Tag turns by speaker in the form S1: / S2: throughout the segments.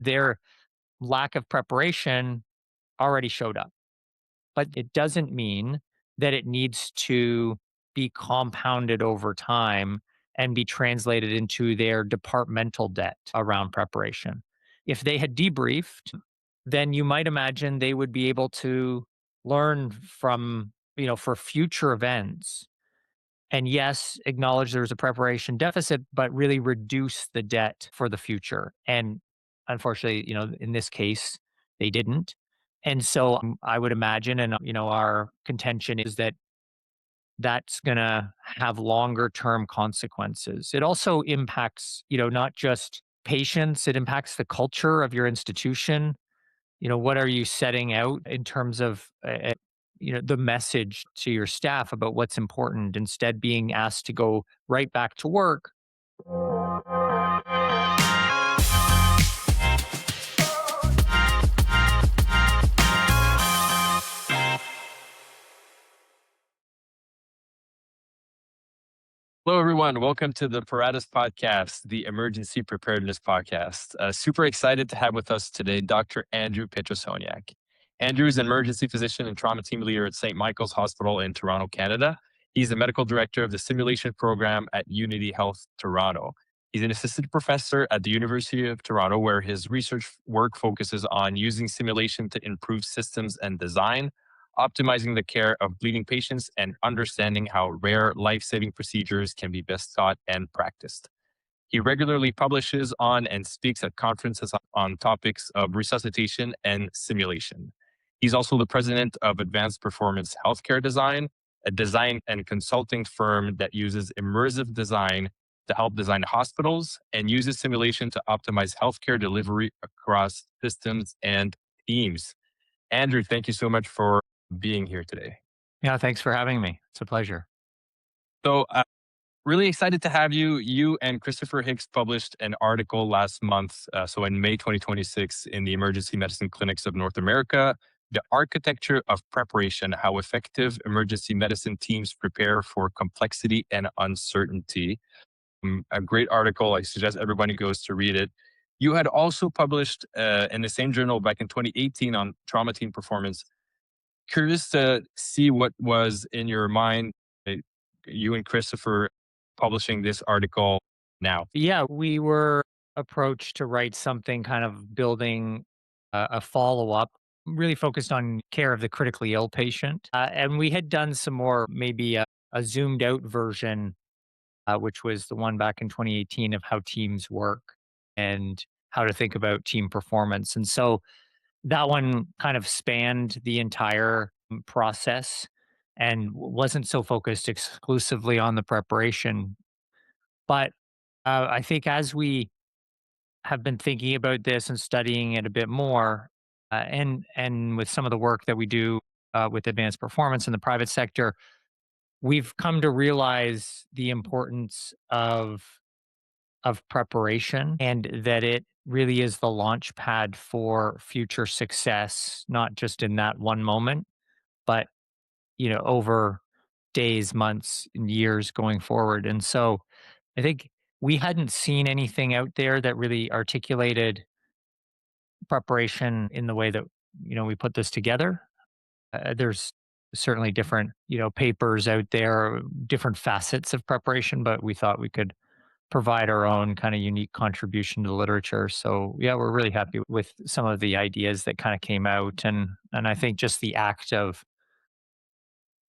S1: Their lack of preparation already showed up. But it doesn't mean that it needs to be compounded over time and be translated into their departmental debt around preparation. If they had debriefed, then you might imagine they would be able to learn from, for future events. And yes, acknowledge there's a preparation deficit, but really reduce the debt for the future. And unfortunately, in this case, they didn't. And so I would imagine, and our contention is that that's going to have longer term consequences. It also impacts, not just patients, it impacts the culture of your institution. What are you setting out in terms of the message to your staff about what's important, instead being asked to go right back to work.
S2: Hello, everyone. Welcome to the Paratus podcast, the Emergency Preparedness podcast. Super excited to have with us today Dr. Andrew Petrosoniak. Andrew is an emergency physician and trauma team leader at St. Michael's Hospital in Toronto, Canada. He's the medical director of the simulation program at Unity Health Toronto. He's an assistant professor at the University of Toronto, where his research work focuses on using simulation to improve systems and design, optimizing the care of bleeding patients, and understanding how rare life-saving procedures can be best taught and practiced. He regularly publishes on and speaks at conferences on topics of resuscitation and simulation. He's also the president of Advanced Performance Healthcare Design, a design and consulting firm that uses immersive design to help design hospitals and uses simulation to optimize healthcare delivery across systems and teams. Andrew, thank you so much for being here today.
S1: Yeah, thanks for having me. It's a pleasure.
S2: So, really excited to have you. You and Christopher Hicks published an article last month, so in May 2026, in the Emergency Medicine Clinics of North America, The Architecture of Preparation, How Effective Emergency Medicine Teams Prepare for Complexity and Uncertainty. A great article. I suggest everybody goes to read it. You had also published in the same journal back in 2018 on trauma team performance. Curious to see what was in your mind, uh, you and Christopher publishing this article now.
S1: Yeah, we were approached to write something kind of building a follow up, really focused on care of the critically ill patient. And we had done some more, maybe a zoomed out version, which was the one back in 2018 of how teams work and how to think about team performance. And so that one kind of spanned the entire process and wasn't so focused exclusively on the preparation. But I think as we have been thinking about this and studying it a bit more, and with some of the work that we do with advanced performance in the private sector, we've come to realize the importance of preparation, and that it really is the launch pad for future success, not just in that one moment, but over days, months, and years going forward. And so I think we hadn't seen anything out there that really articulated preparation in the way that we put this together. There's certainly different papers out there, different facets of preparation, but we thought we could provide our own kind of unique contribution to the literature. So yeah, we're really happy with some of the ideas that kind of came out, and I think just the act of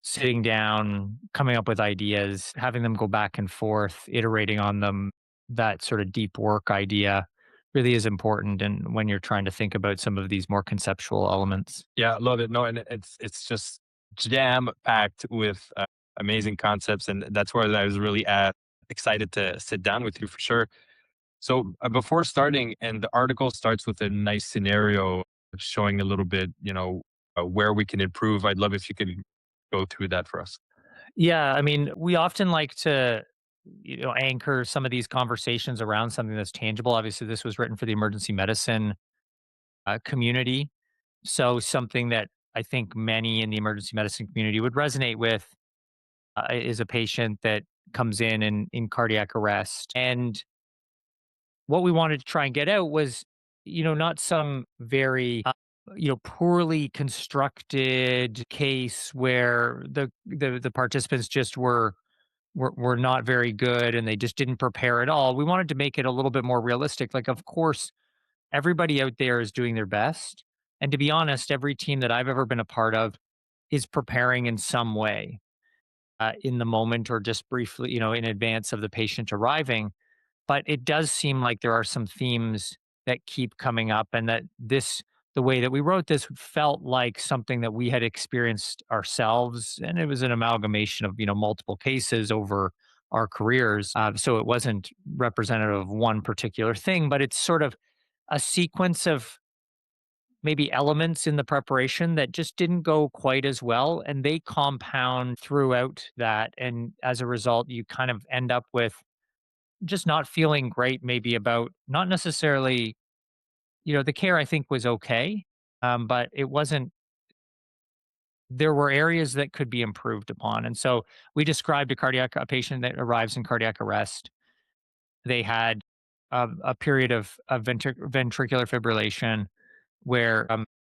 S1: sitting down, coming up with ideas, having them go back and forth, iterating on them, that sort of deep work idea really is important. And when you're trying to think about some of these more conceptual elements.
S2: Yeah, love it. No, and it's just jam packed with amazing concepts, and that's where I was really excited to sit down with you for sure. So before starting, and the article starts with a nice scenario showing a little bit, where we can improve. I'd love if you could go through that for us.
S1: Yeah, I mean, we often like to, anchor some of these conversations around something that's tangible. Obviously, this was written for the emergency medicine community. So, something that I think many in the emergency medicine community would resonate with is a patient that comes in cardiac arrest. And what we wanted to try and get out was not some very poorly constructed case where the participants just were not very good and they just didn't prepare at all. We wanted to make it a little bit more realistic. Like, of course, everybody out there is doing their best. And to be honest, every team that I've ever been a part of is preparing in some way, in the moment or just briefly, in advance of the patient arriving. But it does seem like there are some themes that keep coming up, and that the way that we wrote this felt like something that we had experienced ourselves. And it was an amalgamation of, multiple cases over our careers. So it wasn't representative of one particular thing, but it's sort of a sequence of maybe elements in the preparation that just didn't go quite as well, and they compound throughout that. And as a result, you kind of end up with just not feeling great, maybe about not necessarily, the care I think was okay, but it wasn't. There were areas that could be improved upon, and so we described a patient that arrives in cardiac arrest. They had a period of ventricular fibrillation where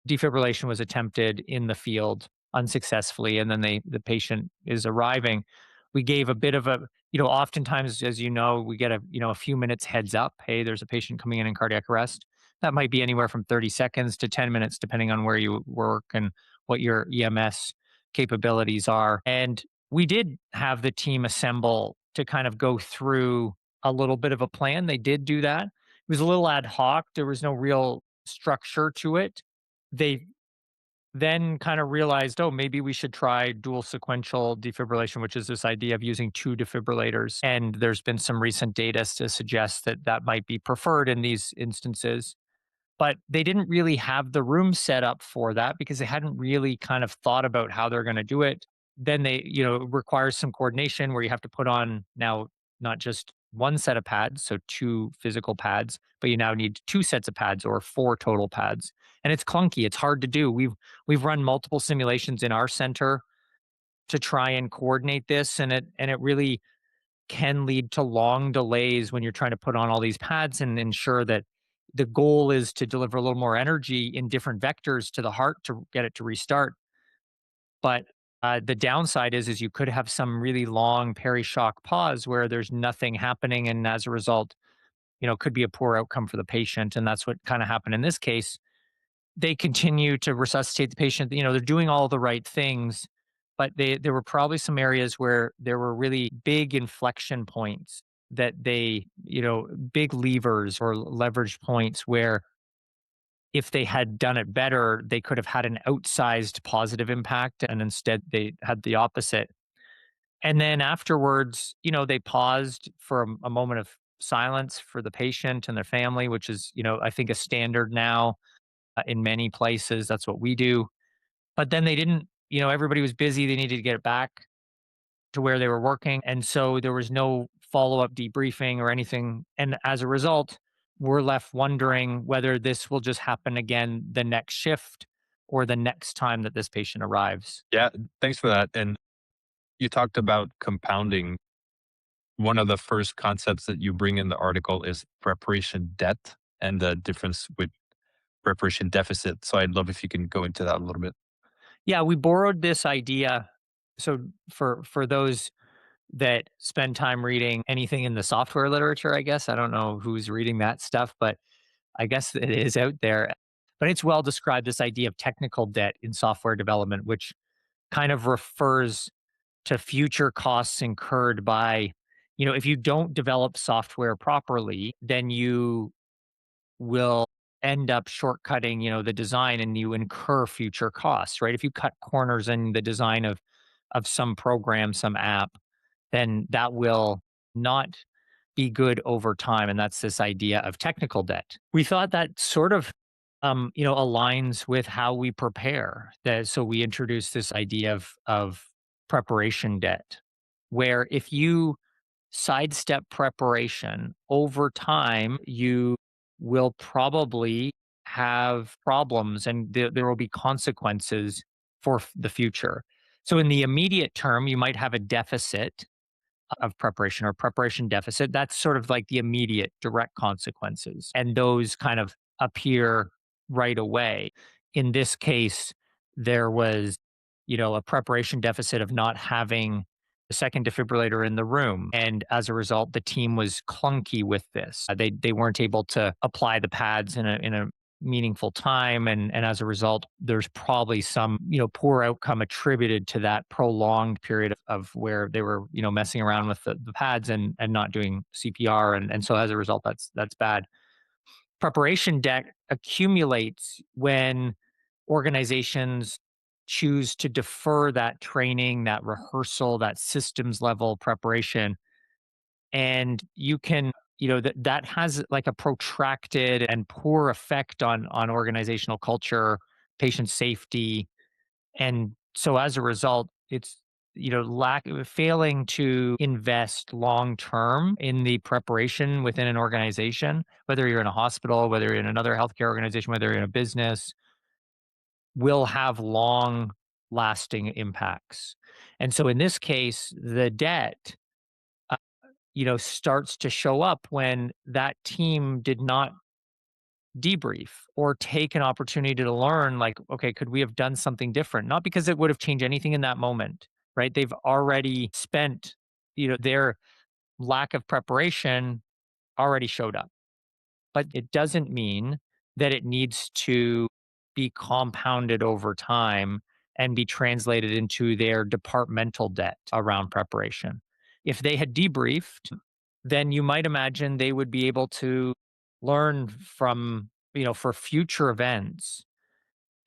S1: defibrillation was attempted in the field unsuccessfully, and then the patient is arriving. We gave a bit of a, oftentimes, as you know, we get a few minutes heads up. Hey, there's a patient coming in cardiac arrest. That might be anywhere from 30 seconds to 10 minutes, depending on where you work and what your EMS capabilities are. And we did have the team assemble to kind of go through a little bit of a plan. They did do that. It was a little ad hoc. There was no real structure to it. They then kind of realized, oh, maybe we should try dual sequential defibrillation, which is this idea of using two defibrillators. And there's been some recent data to suggest that that might be preferred in these instances. But they didn't really have the room set up for that because they hadn't really kind of thought about how they're going to do it. Then it requires some coordination where you have to put on now not just one set of pads, so two physical pads, but you now need two sets of pads or four total pads. And it's clunky. It's hard to do. We've run multiple simulations in our center to try and coordinate this, and it really can lead to long delays when you're trying to put on all these pads and ensure that the goal is to deliver a little more energy in different vectors to the heart to get it to restart. But the downside is you could have some really long peri-shock pause where there's nothing happening, and as a result, could be a poor outcome for the patient. And that's what kind of happened in this case. They continue to resuscitate the patient. They're doing all the right things, but there were probably some areas where there were really big inflection points that big levers or leverage points where if they had done it better, they could have had an outsized positive impact. And instead they had the opposite. And then afterwards, they paused for a moment of silence for the patient and their family, which is, I think a standard now in many places. That's what we do. But then they didn't, everybody was busy. They needed to get it back to where they were working. And so there was no follow up debriefing or anything. And as a result, we're left wondering whether this will just happen again the next shift or the next time that this patient arrives.
S2: Yeah, thanks for that. And you talked about compounding. One of the first concepts that you bring in the article is preparation debt and the difference with preparation deficit. So I'd love if you can go into that a little bit.
S1: Yeah, we borrowed this idea. So for those that spend time reading anything in the software literature, I guess I don't know who's reading that stuff, but I guess it is out there. But it's well described, this idea of technical debt in software development, which kind of refers to future costs incurred by, if you don't develop software properly, then you will end up shortcutting, the design, and you incur future costs, right? If you cut corners in the design of some program, some app, then that will not be good over time. And that's this idea of technical debt. We thought that sort of aligns with how we prepare. So we introduced this idea of preparation debt, where if you sidestep preparation over time, you will probably have problems, and there will be consequences for the future. So in the immediate term, you might have a deficit of preparation or preparation deficit. That's sort of like the immediate direct consequences. And those kind of appear right away. In this case, there was, a preparation deficit of not having a second defibrillator in the room. And as a result, the team was clunky with this. They weren't able to apply the pads in a meaningful time. And as a result, there's probably some, poor outcome attributed to that prolonged period of where they were, messing around with the pads and not doing CPR. And so as a result, that's bad. Preparation debt accumulates when organizations choose to defer that training, that rehearsal, that systems level preparation. And you can, that has like a protracted and poor effect on organizational culture, patient safety, and so as a result, it's failing to invest long term in the preparation within an organization, whether you're in a hospital, whether you're in another healthcare organization, whether you're in a business, will have long lasting impacts. And so in this case, the debt starts to show up when that team did not debrief or take an opportunity to learn, like, okay, could we have done something different? Not because it would have changed anything in that moment, right? They've already spent, their lack of preparation already showed up. But it doesn't mean that it needs to be compounded over time and be translated into their departmental debt around preparation. If they had debriefed, then you might imagine they would be able to learn from, for future events.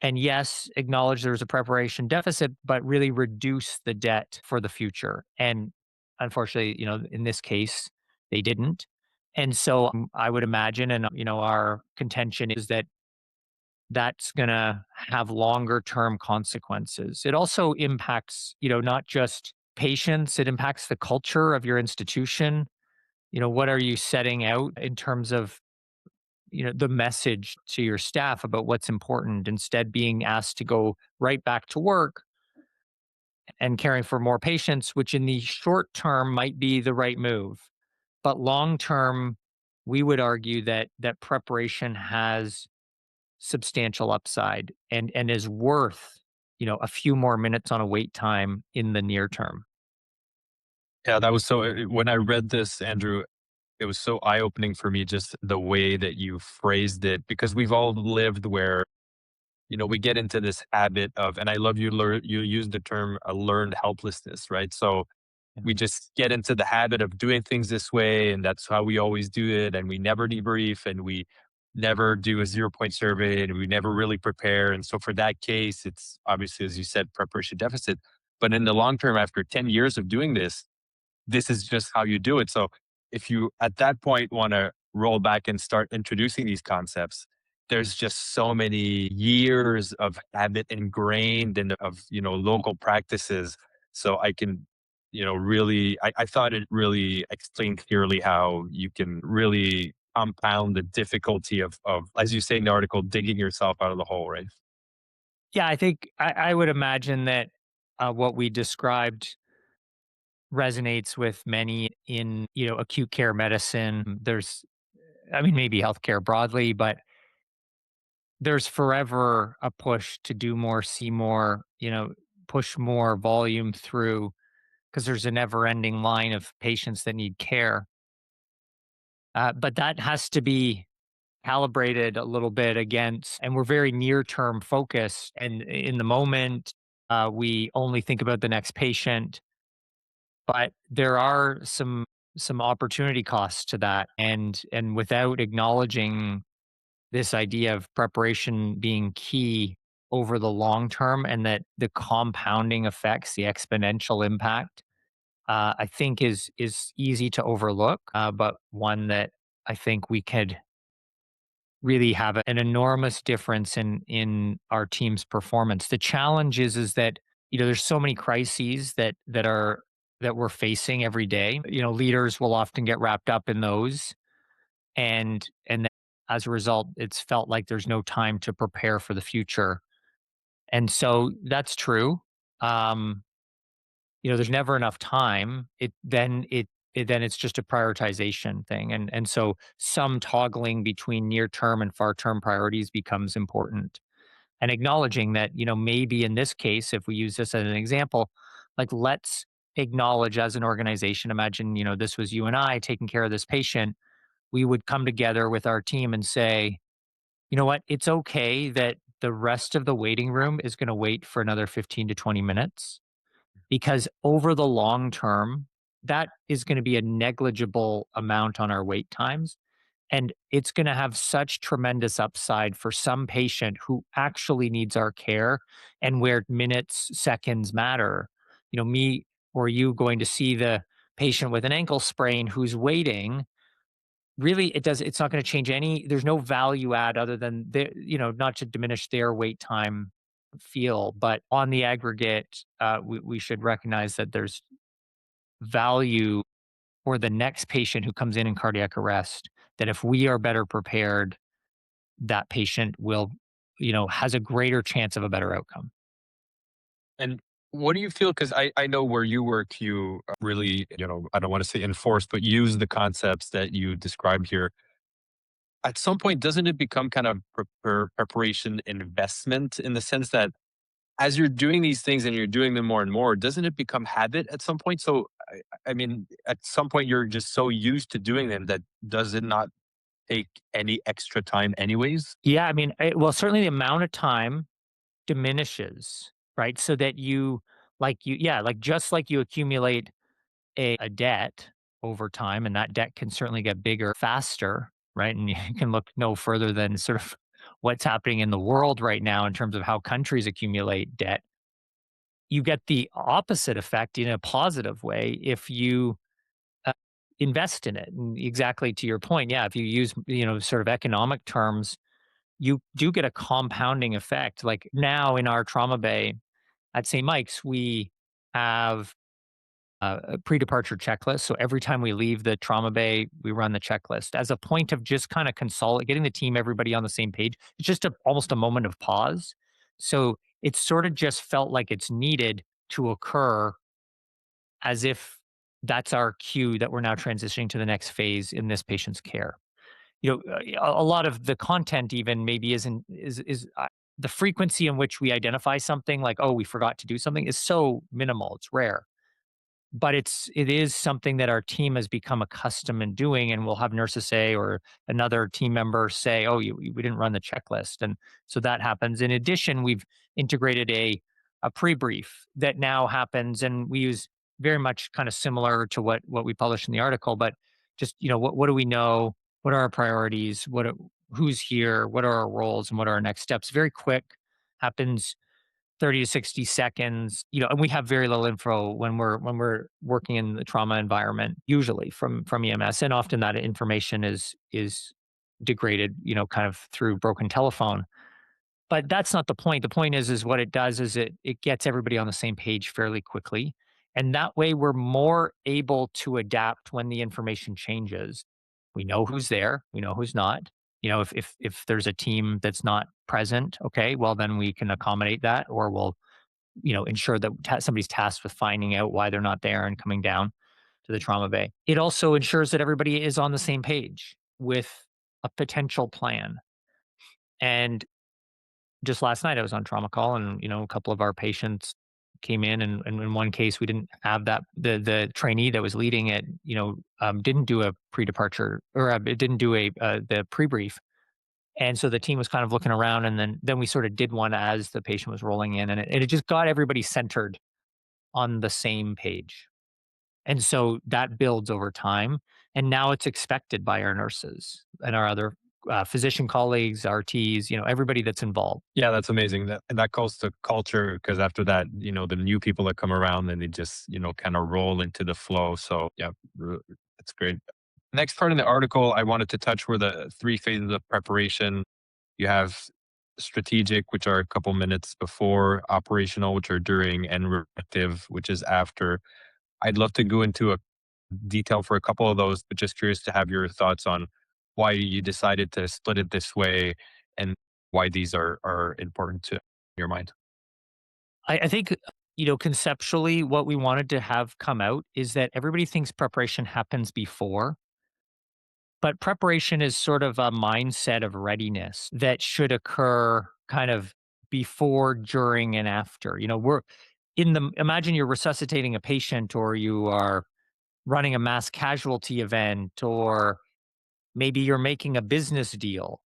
S1: And yes, acknowledge there's a preparation deficit, but really reduce the debt for the future. And unfortunately, in this case, they didn't. And so I would imagine, and our contention is that that's going to have longer term consequences. It also impacts, not just patients, it impacts the culture of your institution. What are you setting out in terms of, the message to your staff about what's important, instead being asked to go right back to work and caring for more patients, which in the short term might be the right move. But long term, we would argue that preparation has substantial upside and is worth, a few more minutes on a wait time in the near term.
S2: Yeah, that was so when I read this, Andrew, it was so eye-opening for me just the way that you phrased it, because we've all lived where, we get into this habit of, and I love you use the term a learned helplessness, right? So
S1: Yeah.
S2: we just get into the habit of doing things this way, and that's how we always do it, and we never debrief, and we never do a 0 point survey, and we never really prepare. And so for that case, it's obviously, as you said, preparation deficit. But in the long term, after 10 years of doing this is just how you do it. So if you at that point want to roll back and start introducing these concepts, there's just so many years of habit ingrained and of, local practices. So I can, really, I thought it really explained clearly how you can really compound the difficulty of, as you say in the article, digging yourself out of the hole, right?
S1: Yeah, I think I would imagine that what we described resonates with many in, acute care medicine. I mean, maybe healthcare broadly, but there's forever a push to do more, see more, push more volume through because there's a never ending line of patients that need care. But that has to be calibrated a little bit against, and we're very near term focused. And in the moment, we only think about the next patient, but there are some opportunity costs to that. And without acknowledging this idea of preparation being key over the long term and that the compounding effects, the exponential impact, I think is easy to overlook, but one that I think we could really have an enormous difference in our team's performance. The challenge is that there's so many crises that we're facing every day. Leaders will often get wrapped up in those, and then as a result, it's felt like there's no time to prepare for the future. And so that's true. Um, there's never enough time. It then it's just a prioritization thing. And so some toggling between near term and far term priorities becomes important. And acknowledging that, maybe in this case, if we use this as an example, like let's acknowledge as an organization, imagine, this was you and I taking care of this patient. We would come together with our team and say, you know what, it's okay that the rest of the waiting room is going to wait for another 15 to 20 minutes, because over the long term, that is going to be a negligible amount on our wait times. And it's going to have such tremendous upside for some patient who actually needs our care, and where minutes, seconds matter. Me or you going to see the patient with an ankle sprain who's waiting, really it's not going to change there's no value add other than not to diminish their wait time feel, but on the aggregate, we should recognize that there's value for the next patient who comes in cardiac arrest, that if we are better prepared, that patient will, has a greater chance of a better outcome.
S2: And what do you feel? Because I know where you work, you really, I don't want to say enforce, but use the concepts that you described here. At some point, doesn't it become kind of preparation investment in the sense that as you're doing these things and you're doing them more and more, doesn't it become habit at some point? So, I mean, at some point, you're just so used to doing them that does it not take any extra time, anyways?
S1: Yeah, I mean, well, certainly the amount of time diminishes, right? So that yeah, like just like you accumulate a debt over time, and that debt can certainly get bigger faster, right? And you can look no further than sort of what's happening in the world right now in terms of how countries accumulate debt. You get the opposite effect in a positive way if you uh, invest in it. And exactly to your point, yeah, if you use, sort of economic terms, you do get a compounding effect. Like now in our trauma bay at St. Mike's, we have a pre-departure checklist. So every time we leave the trauma bay, we run the checklist as a point of just kind of getting the team, everybody on the same page. It's just almost a moment of pause. So it sort of just felt like it's needed to occur, as if that's our cue that we're now transitioning to the next phase in this patient's care. A lot of the content even maybe isn't is the frequency in which we identify something like, oh, we forgot to do something, is so minimal. It's rare, but it is something that our team has become accustomed in doing, and we'll have nurses say, or another team member say, "Oh, we didn't run the checklist," and so that happens. In addition, we've integrated a pre-brief that now happens, and we use very much kind of similar to what we published in the article, but just what do we know? What are our priorities? Who's here? What are our roles? And what are our next steps? Very quick, happens 30 to 60 seconds, and we have very little info when we're working in the trauma environment, usually from EMS, and often that information is degraded, kind of through broken telephone. But that's not the point. The point is what it does is it gets everybody on the same page fairly quickly. And that way we're more able to adapt when the information changes. We know who's there, we know who's not. If there's a team that's not present, okay, well then we can accommodate that, or we'll, ensure that somebody's tasked with finding out why they're not there and coming down to the trauma bay. It also ensures that everybody is on the same page with a potential plan. And just last night I was on trauma call, and a couple of our patients came in, and in one case we didn't have that the trainee that was leading it, didn't do a pre-departure, or it didn't do the pre-brief. And so the team was kind of looking around, and then we sort of did one as the patient was rolling in, and it just got everybody centered on the same page. And so that builds over time, and now it's expected by our nurses and our other physician colleagues, RTs, everybody that's involved.
S2: Yeah, that's amazing. That calls to culture because after that, the new people that come around, then they just, kind of roll into the flow. So yeah, that's great. Next part in the article I wanted to touch were the three phases of preparation. You have strategic, which are a couple minutes before, operational, which are during, and reactive, which is after. I'd love to go into a detail for a couple of those, but just curious to have your thoughts on why you decided to split it this way and why these are important to your mind.
S1: I think Conceptually, what we wanted to have come out is that everybody thinks preparation happens before, but preparation is sort of a mindset of readiness that should occur kind of before, during, and after. We're imagine you're resuscitating a patient, or you are running a mass casualty event, or maybe you're making a business deal.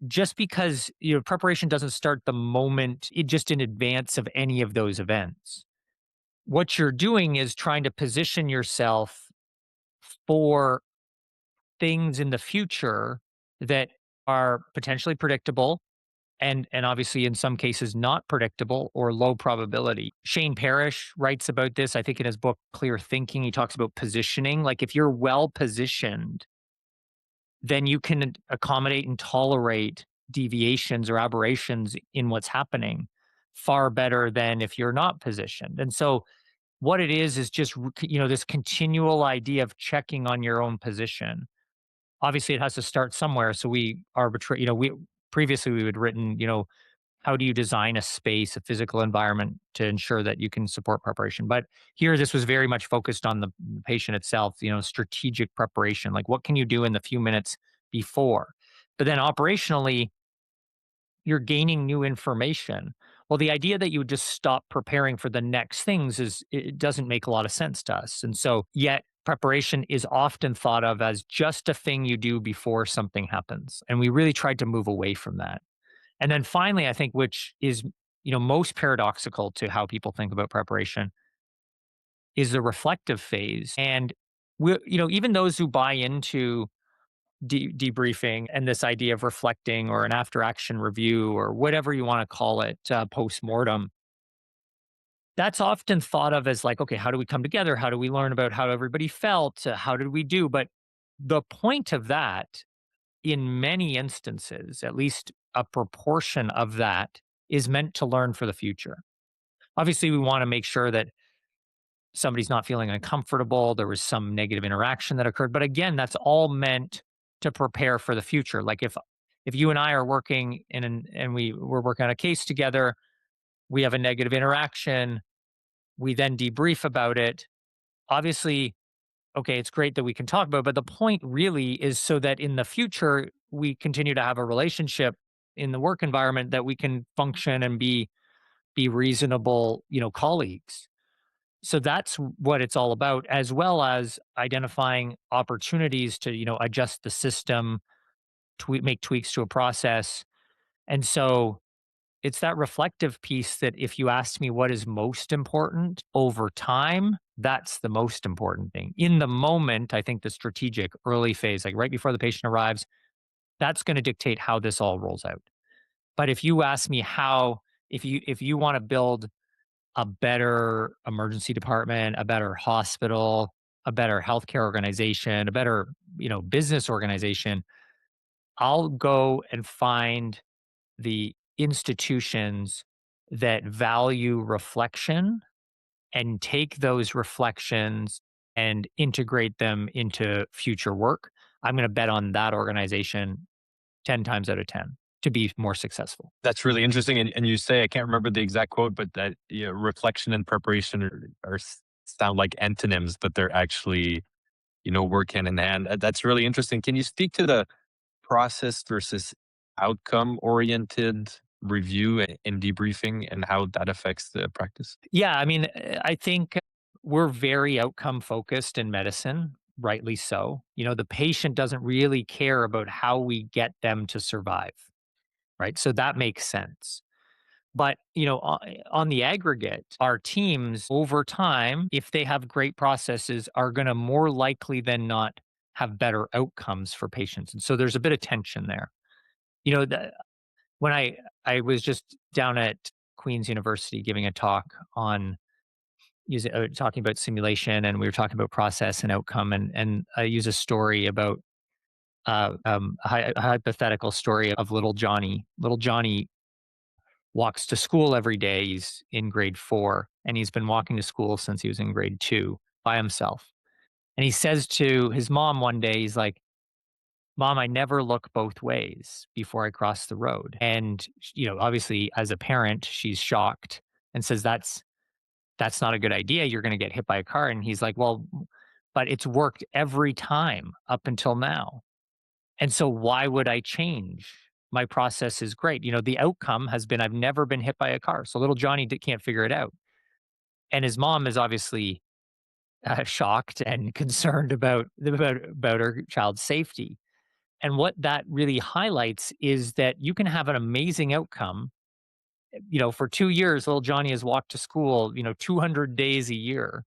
S1: Just because, preparation doesn't start the moment, just in advance of any of those events. What you're doing is trying to position yourself for things in the future that are potentially predictable, and obviously in some cases not predictable or low probability. Shane Parrish writes about this, I think, in his book Clear Thinking. He talks about positioning. Like, if you're well positioned, then you can accommodate and tolerate deviations or aberrations in what's happening far better than if you're not positioned. And so what it is just this continual idea of checking on your own position. Obviously, it has to start somewhere. So we arbitrate. We previously we had written, how do you design a space, a physical environment to ensure that you can support preparation? But here, this was very much focused on the patient itself. Strategic preparation. Like, what can you do in the few minutes before? But then operationally, you're gaining new information. Well, the idea that you would just stop preparing for the next things it doesn't make a lot of sense to us. And so, yet preparation is often thought of as just a thing you do before something happens. And we really tried to move away from that. And then finally, I think, which is, most paradoxical to how people think about preparation, is the reflective phase. And even those who buy into debriefing and this idea of reflecting, or an after action review, or whatever you want to call it, post mortem, that's often thought of as like, okay, how do we come together? How do we learn about how everybody felt? How did we do? But the point of that, in many instances, at least a proportion of that, is meant to learn for the future. Obviously, we want to make sure that somebody's not feeling uncomfortable. There was some negative interaction that occurred. But again, that's all meant to prepare for the future. Like, if you and I are working and we're working on a case together, we have a negative interaction, we then debrief about it. Obviously, okay, it's great that we can talk about it, but the point really is so that in the future we continue to have a relationship in the work environment, that we can function and be reasonable, colleagues. So that's what it's all about, as well as identifying opportunities to, adjust the system, make tweaks to a process. And so it's that reflective piece that, if you ask me what is most important over time, that's the most important thing. In the moment, I think the strategic early phase, like right before the patient arrives, that's going to dictate how this all rolls out. But if you ask me how, if you want to build a better emergency department, a better hospital, a better healthcare organization, a better, business organization, I'll go and find the institutions that value reflection and take those reflections and integrate them into future work. I'm going to bet on that organization 10 times out of 10 to be more successful.
S2: That's really interesting. And you say, I can't remember the exact quote, but that, reflection and preparation sound like antonyms, but they're actually, work hand in hand. That's really interesting. Can you speak to the process versus outcome oriented review and debriefing, and how that affects the practice?
S1: Yeah, I mean, I think we're very outcome focused in medicine, rightly so. The patient doesn't really care about how we get them to survive, right? So that makes sense. But, on the aggregate, our teams over time, if they have great processes, are going to more likely than not have better outcomes for patients. And so there's a bit of tension there. You know, the, when I was just down at Queen's University giving a talk on talking about simulation, and we were talking about process and outcome, and I use a story about a hypothetical story of little Johnny. Little Johnny walks to school every day. He's in grade 4, and he's been walking to school since he was in grade 2 by himself. And he says to his mom one day, he's like, "Mom, I never look both ways before I cross the road." And, obviously, as a parent, she's shocked and says, that's not a good idea. You're going to get hit by a car. And he's like, well, but it's worked every time up until now. And so why would I change? My process is great. The outcome has been I've never been hit by a car. So little Johnny can't figure it out. And his mom is obviously shocked and concerned about her child's safety. And what that really highlights is that you can have an amazing outcome. For 2 years, little Johnny has walked to school, 200 days a year,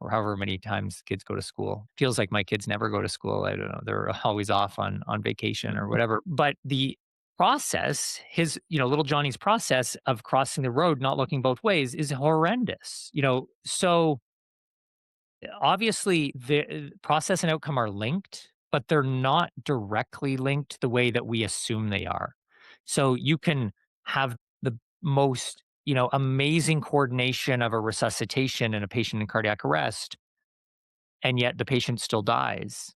S1: or however many times kids go to school. Feels like my kids never go to school. I don't know. They're always off on vacation or whatever. But the process, little Johnny's process of crossing the road, not looking both ways, is horrendous. So obviously the process and outcome are linked, but they're not directly linked the way that we assume they are. So you can have the most, amazing coordination of a resuscitation in a patient in cardiac arrest, and yet the patient still dies.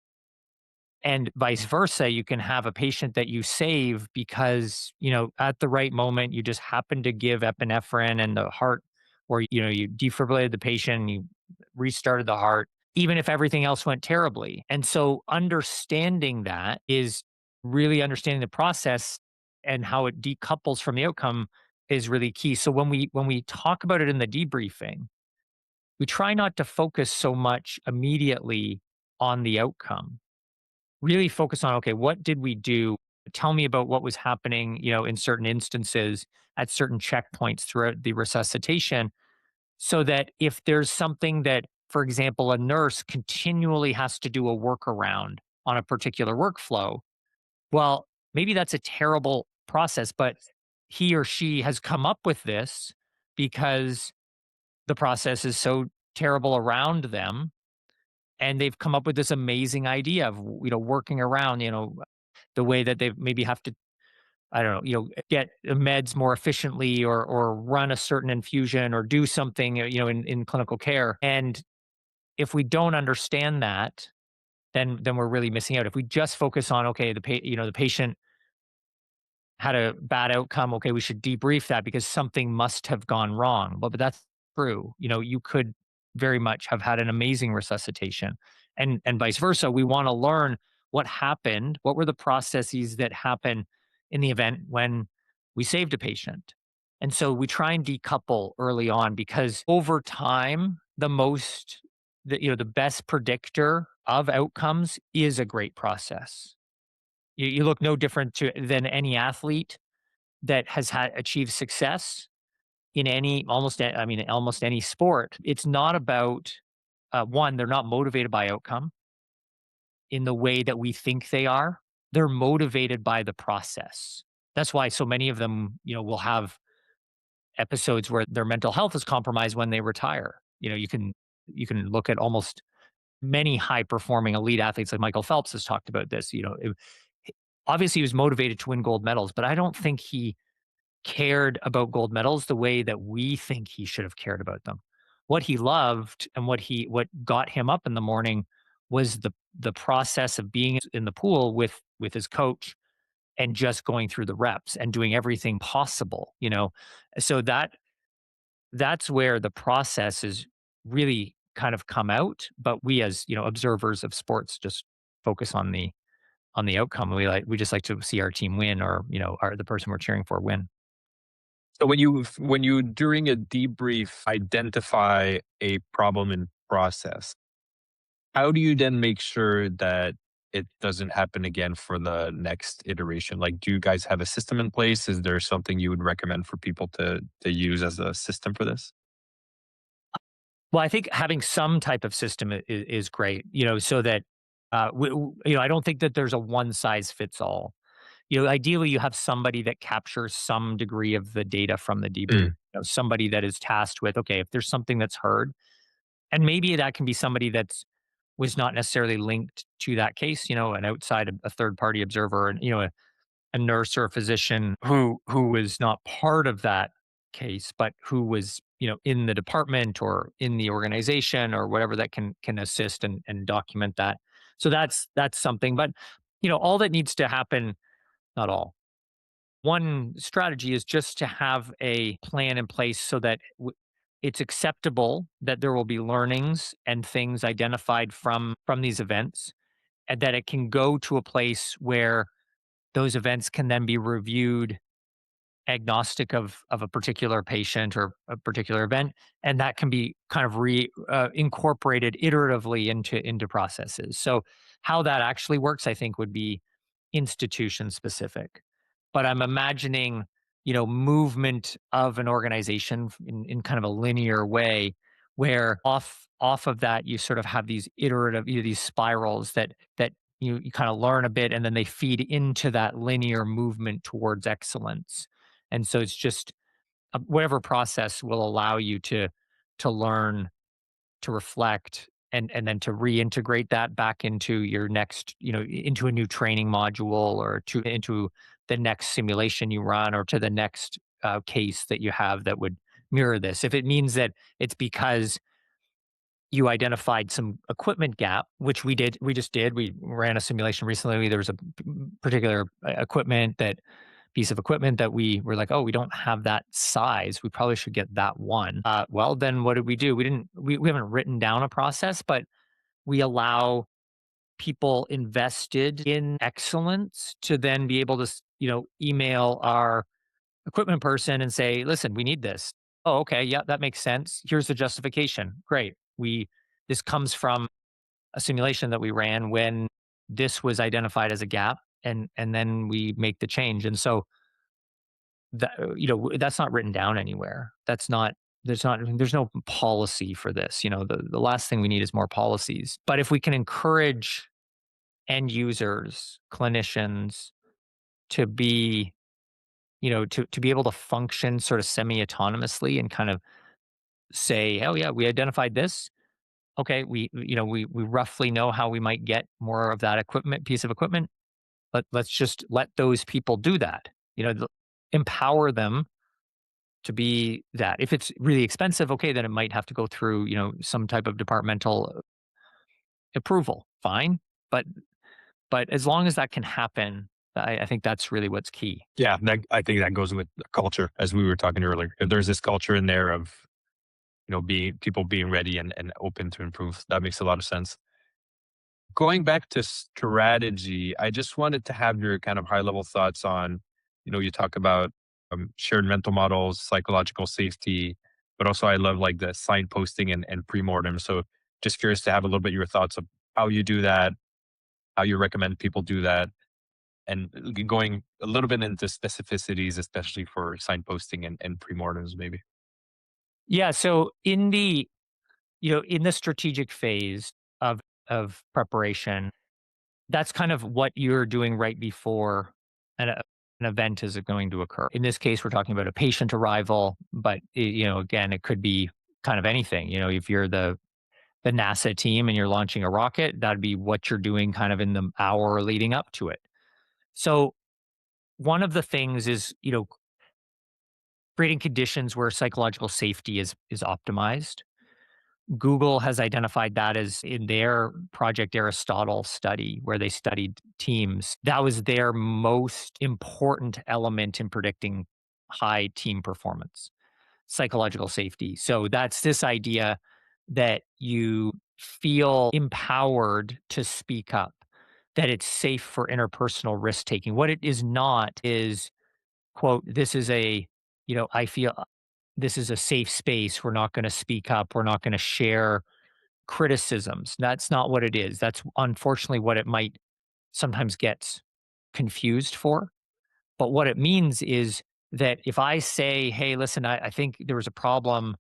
S1: And vice versa, you can have a patient that you save because, at the right moment, you just happen to give epinephrine and the heart, or, you defibrillated the patient and you restarted the heart, even if everything else went terribly. And so understanding that is really understanding the process and how it decouples from the outcome is really key. So when we talk about it in the debriefing, we try not to focus so much immediately on the outcome. Really focus on, okay, what did we do? Tell me about what was happening, in certain instances at certain checkpoints throughout the resuscitation, so that if there's something that, for example, a nurse continually has to do a workaround on a particular workflow, well, maybe that's a terrible process, but he or she has come up with this because the process is so terrible around them, and they've come up with this amazing idea of, working around, the way that they maybe have to, I don't know, get meds more efficiently, or run a certain infusion or do something, in clinical care. And if we don't understand that, then we're really missing out. If we just focus on, okay, the patient had a bad outcome. Okay, we should debrief that because something must have gone wrong. But that's true. You could very much have had an amazing resuscitation, and vice versa. We want to learn what happened. What were the processes that happen in the event when we saved a patient? And so we try and decouple early on, because over time, the best predictor of outcomes is a great process. You look no different than any athlete that has had achieved success in almost any sport. It's not about, one, they're not motivated by outcome in the way that we think they are. They're motivated by the process. That's why so many of them, will have episodes where their mental health is compromised when they retire. You can look at almost many high performing elite athletes, like Michael Phelps has talked about this. Obviously he was motivated to win gold medals, but I don't think he cared about gold medals the way that we think he should have cared about them. What he loved and what got him up in the morning was the process of being in the pool with his coach and just going through the reps and doing everything possible. So that's where the process is really kind of come out, but we, as observers of sports, just focus on the outcome. We just like to see our team win, or the person we're cheering for win.
S2: So when you during a debrief identify a problem in process, how do you then make sure that it doesn't happen again for the next iteration? Like, do you guys have a system in place? Is there something you would recommend for people to use as a system for this?
S1: Well, I think having some type of system is great, so that, I don't think that there's a one size fits all. Ideally, you have somebody that captures some degree of the data from the debrief.
S2: Mm.
S1: Somebody that is tasked with, okay, if there's something that's heard, and maybe that can be somebody that's was not necessarily linked to that case, an outside, a third party observer, and a nurse or a physician who was not part of that case, but who was, in the department or in the organization or whatever, that can assist and document that. So that's something. But all that needs to happen, not all. One strategy is just to have a plan in place so that it's acceptable that there will be learnings and things identified from these events, and that it can go to a place where those events can then be reviewed agnostic of a particular patient or a particular event, and that can be kind of incorporated iteratively into processes. So how that actually works, I think, would be institution specific. But I'm imagining, movement of an organization in kind of a linear way, where off of that you sort of have these iterative, these spirals that you kind of learn a bit, and then they feed into that linear movement towards excellence. And so it's just whatever process will allow you to learn, to reflect, and then to reintegrate that back into your next, into a new training module, or to into the next simulation you run, or to the next case that you have that would mirror this. If it means that it's because you identified some equipment gap, which we just did. We ran a simulation recently. There was a particular equipment that piece of equipment that we were like, oh, we don't have that size. We probably should get that one. Well, then what did we do? We haven't written down a process, but we allow people invested in excellence to then be able to, email our equipment person and say, listen, we need this. Oh, okay. Yeah, that makes sense. Here's the justification. Great. This comes from a simulation that we ran when this was identified as a gap, and then we make the change. And so that, that's not written down anywhere. There's no policy for this. The last thing we need is more policies. But if we can encourage end users, clinicians to be, to be able to function sort of semi-autonomously and kind of say, oh yeah, we identified this. Okay, we roughly know how we might get more of that piece of equipment. Let's just let those people do that. Empower them to be that. If it's really expensive, okay, then it might have to go through, some type of departmental approval. Fine. But as long as that can happen, I think that's really what's key.
S2: Yeah, I think that goes with the culture, as we were talking earlier. If there's this culture in there of being people being ready and open to improve, that makes a lot of sense. Going back to strategy, I just wanted to have your kind of high level thoughts on, you talk about shared mental models, psychological safety, but also I love like the signposting and pre-mortem. So just curious to have a little bit your thoughts of how you do that, how you recommend people do that, and going a little bit into specificities, especially for signposting and pre-mortems, maybe.
S1: Yeah. So in the strategic phase of preparation, that's kind of what you're doing right before an event is going to occur. In this case, we're talking about a patient arrival, but again, it could be kind of anything. If you're the NASA team and you're launching a rocket, that'd be what you're doing kind of in the hour leading up to it. So one of the things is, creating conditions where psychological safety is optimized. Google has identified that as in their Project Aristotle study, where they studied teams. That was their most important element in predicting high team performance, psychological safety. So that's this idea that you feel empowered to speak up, that it's safe for interpersonal risk taking. What it is not is, quote, this is I feel this is a safe space. We're not going to speak up. We're not going to share criticisms. That's not what it is. That's unfortunately what it might sometimes get confused for. But what it means is that if I say, hey, listen, I think there was a problem,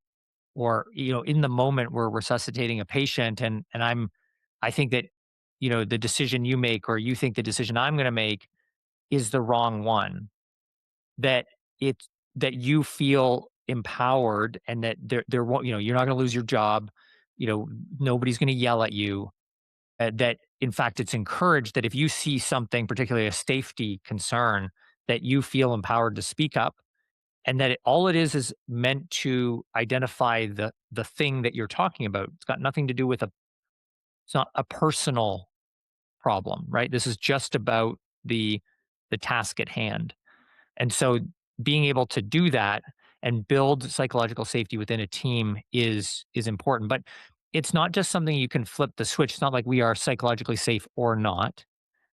S1: or, in the moment we're resuscitating a patient, and I think that, the decision you make, or you think the decision I'm going to make is the wrong one, that it's that you feel empowered, and that there won't, you're not going to lose your job. Nobody's going to yell at you. That in fact, it's encouraged that if you see something, particularly a safety concern, that you feel empowered to speak up, and that all it is meant to identify the thing that you're talking about. It's got nothing to do with it's not a personal problem, right? This is just about the task at hand. And so being able to do that, and build psychological safety within a team is important. But it's not just something you can flip the switch. It's not like we are psychologically safe or not.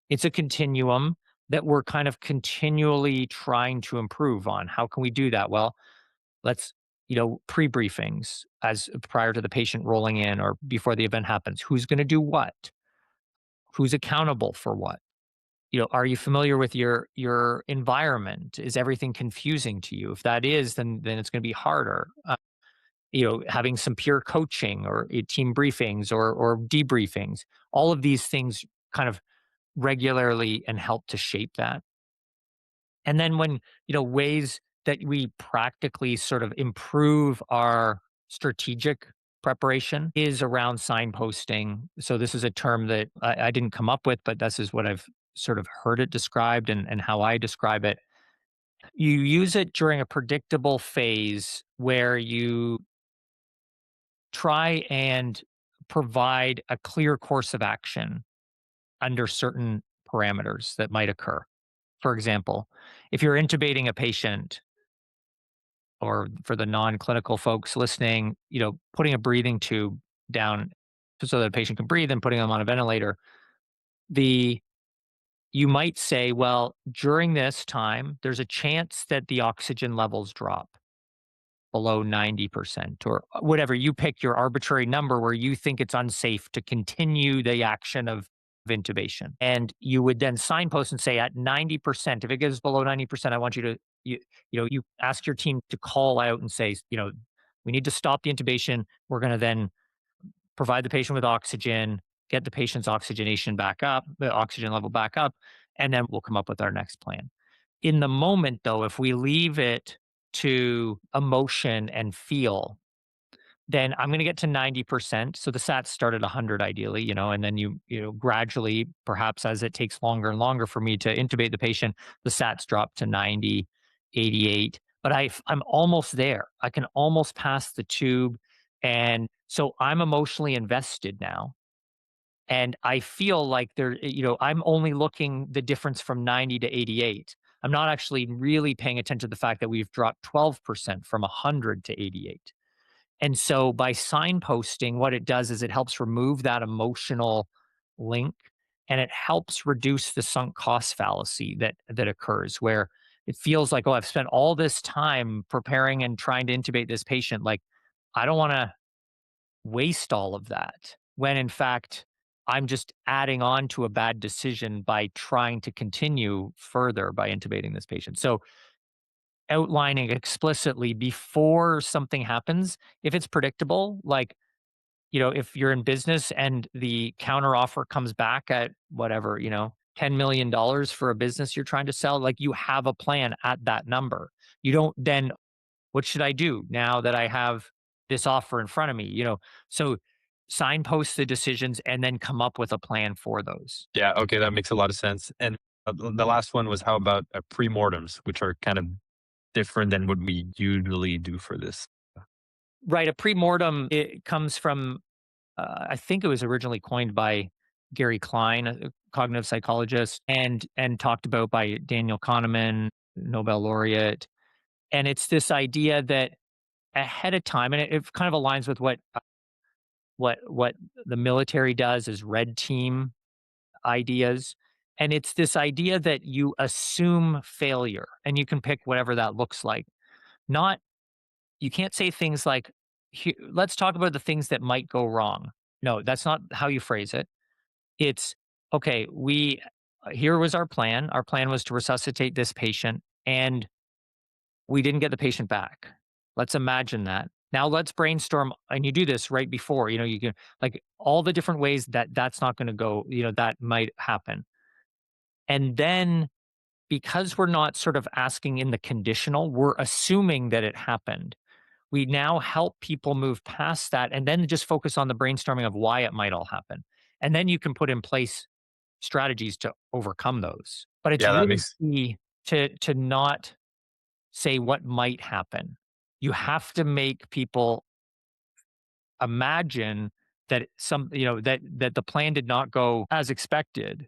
S1: It's a continuum that we're kind of continually trying to improve on. How can we do that? Well, let's, pre-briefings as prior to the patient rolling in or before the event happens. Who's going to do what? Who's accountable for what? Are you familiar with your environment? Is everything confusing to you? If that is, then it's going to be harder. Having some peer coaching or team briefings or debriefings. All of these things kind of regularly and help to shape that. And then when, ways that we practically sort of improve our strategic preparation is around signposting. So this is a term that I didn't come up with, but this is what I've sort of heard it described and how I describe it. You use it during a predictable phase where you try and provide a clear course of action under certain parameters that might occur. For example, if you're intubating a patient, or for the non-clinical folks listening, putting a breathing tube down so that a patient can breathe and putting them on a ventilator, the you might say, well, during this time, there's a chance that the oxygen levels drop below 90% or whatever. You pick your arbitrary number where you think it's unsafe to continue the action of intubation. And you would then signpost and say at 90%, if it gets below 90%, I want you to, you ask your team to call out and say, we need to stop the intubation. We're going to then provide the patient with oxygen, get the patient's oxygenation back up, the oxygen level back up, and then we'll come up with our next plan. In the moment, though, if we leave it to emotion and feel, then I'm going to get to 90%. So the sats start at 100 ideally, and then gradually, perhaps as it takes longer and longer for me to intubate the patient, the sats drop to 90, 88. But I'm almost there. I can almost pass the tube. And so I'm emotionally invested now. And I feel like I'm only looking the difference from 90 to 88. I'm not actually really paying attention to the fact that we've dropped 12% from 100 to 88. And so by signposting, what it does is it helps remove that emotional link and it helps reduce the sunk cost fallacy that occurs where it feels like, oh, I've spent all this time preparing and trying to intubate this patient. Like, I don't want to waste all of that when in fact I'm just adding on to a bad decision by trying to continue further by intubating this patient. So outlining explicitly before something happens, if it's predictable, like, if you're in business and the counter offer comes back at whatever, $10 million for a business you're trying to sell, like you have a plan at that number. You don't then, what should I do now that I have this offer in front of me? So signpost the decisions and then come up with a plan for those.
S2: Yeah, okay, that makes a lot of sense. And the last one was how about pre-mortems, which are kind of different than what we usually do for this.
S1: Right. A pre-mortem, it comes from, I think it was originally coined by Gary Klein, a cognitive psychologist, and talked about by Daniel Kahneman, Nobel laureate. And it's this idea that ahead of time, and it kind of aligns with what the military does is red team ideas. And it's this idea that you assume failure and you can pick whatever that looks like. Not, you can't say things like, let's talk about the things that might go wrong. No, that's not how you phrase it. It's okay, here was our plan. Our plan was to resuscitate this patient and we didn't get the patient back. Let's imagine that. Now let's brainstorm and you do this right before, you can like all the different ways that that's not going to go, that might happen. And then because we're not sort of asking in the conditional, we're assuming that it happened. We now help people move past that and then just focus on the brainstorming of why it might all happen. And then you can put in place strategies to overcome those. But it's
S2: Yeah, that
S1: really
S2: makes
S1: key to not say what might happen. You have to make people imagine that that the plan did not go as expected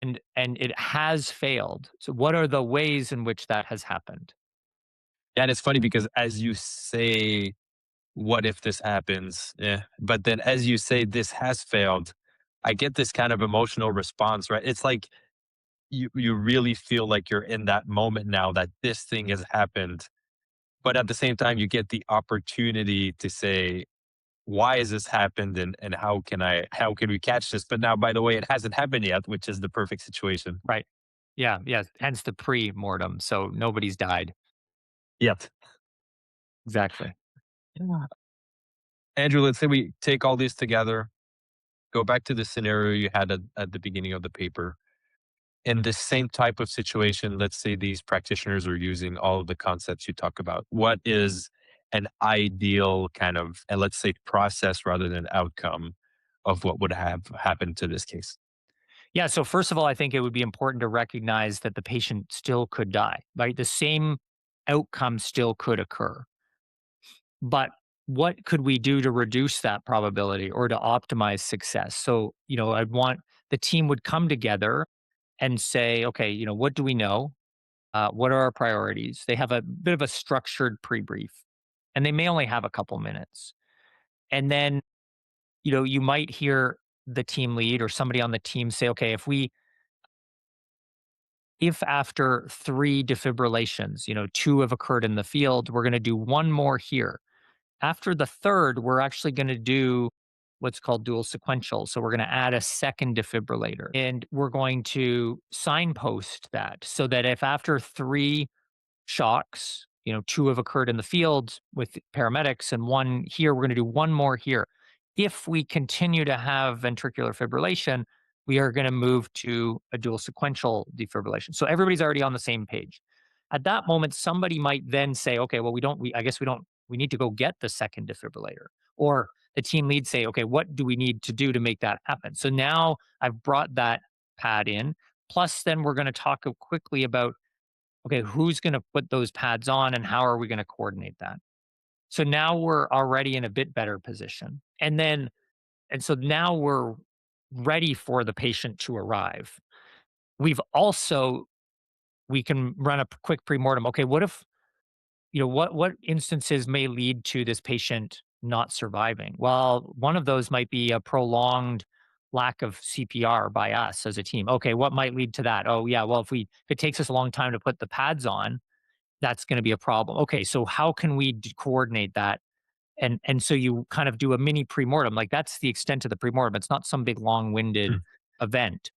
S1: and it has failed. So what are the ways in which that has happened?
S2: And it's funny because as you say, what if this happens? Yeah. But then as you say, this has failed, I get this kind of emotional response, right? It's like you really feel like you're in that moment now that this thing has happened. But at the same time, you get the opportunity to say, why has this happened and how can we catch this? But now, by the way, it hasn't happened yet, which is the perfect situation.
S1: Right. Yeah, yeah, hence the pre-mortem, so nobody's died.
S2: Yet.
S1: Exactly.
S2: Yeah. Andrew, let's say we take all these together, go back to the scenario you had at the beginning of the paper. In the same type of situation, let's say these practitioners are using all of the concepts you talk about. What is an ideal kind of, and let's say process rather than outcome of what would have happened to this case?
S1: Yeah, so first of all, I think it would be important to recognize that the patient still could die, right? The same outcome still could occur. But what could we do to reduce that probability or to optimize success? So, I'd want the team would come together and say, okay, what do we know? What are our priorities? They have a bit of a structured pre brief, and they may only have a couple minutes. And then, you might hear the team lead or somebody on the team say, okay, if after three defibrillations, two have occurred in the field, we're going to do one more here. After the third, we're actually going to do what's called dual sequential. So we're going to add a second defibrillator and we're going to signpost that so that if after three shocks, two have occurred in the field with paramedics and one here, we're going to do one more here. If we continue to have ventricular fibrillation, we are going to move to a dual sequential defibrillation. So everybody's already on the same page. At that moment, somebody might then say, okay, well, I guess we need to go get the second defibrillator. Or the team lead say, okay, what do we need to do to make that happen? So now I've brought that pad in. Plus, then we're going to talk quickly about, okay, who's going to put those pads on and how are we going to coordinate that? So now we're already in a bit better position. And so now we're ready for the patient to arrive. We've also, we can run a quick pre-mortem. Okay, what if, what instances may lead to this patient not surviving? Well, one of those might be a prolonged lack of CPR by us as a team. Okay, what might lead to that? Oh, yeah, well, if it takes us a long time to put the pads on, that's going to be a problem. Okay, so how can we coordinate that? And so you kind of do a mini pre-mortem. Like that's the extent of the pre-mortem. It's not some big long-winded
S2: Hmm.
S1: event.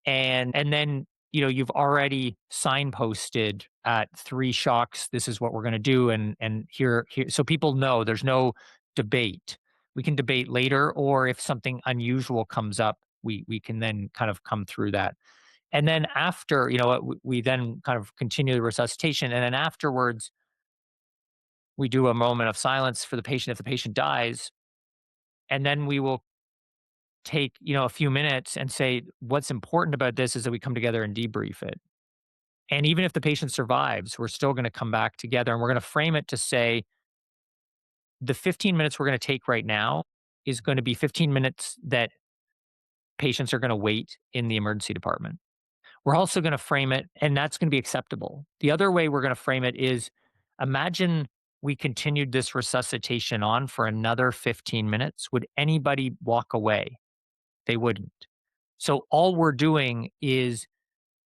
S1: And then, you've already signposted at three shocks, this is what we're going to do. And here, so people know there's no debate. We can debate later, or if something unusual comes up, we can then kind of come through that. And then after, we then kind of continue the resuscitation. And then afterwards, we do a moment of silence for the patient if the patient dies. And then we will take, a few minutes and say, what's important about this is that we come together and debrief it. And even if the patient survives, we're still going to come back together and we're going to frame it to say the 15 minutes we're going to take right now is going to be 15 minutes that patients are going to wait in the emergency department. We're also going to frame it, and that's going to be acceptable. The other way we're going to frame it is imagine we continued this resuscitation on for another 15 minutes. Would anybody walk away? They wouldn't. So all we're doing is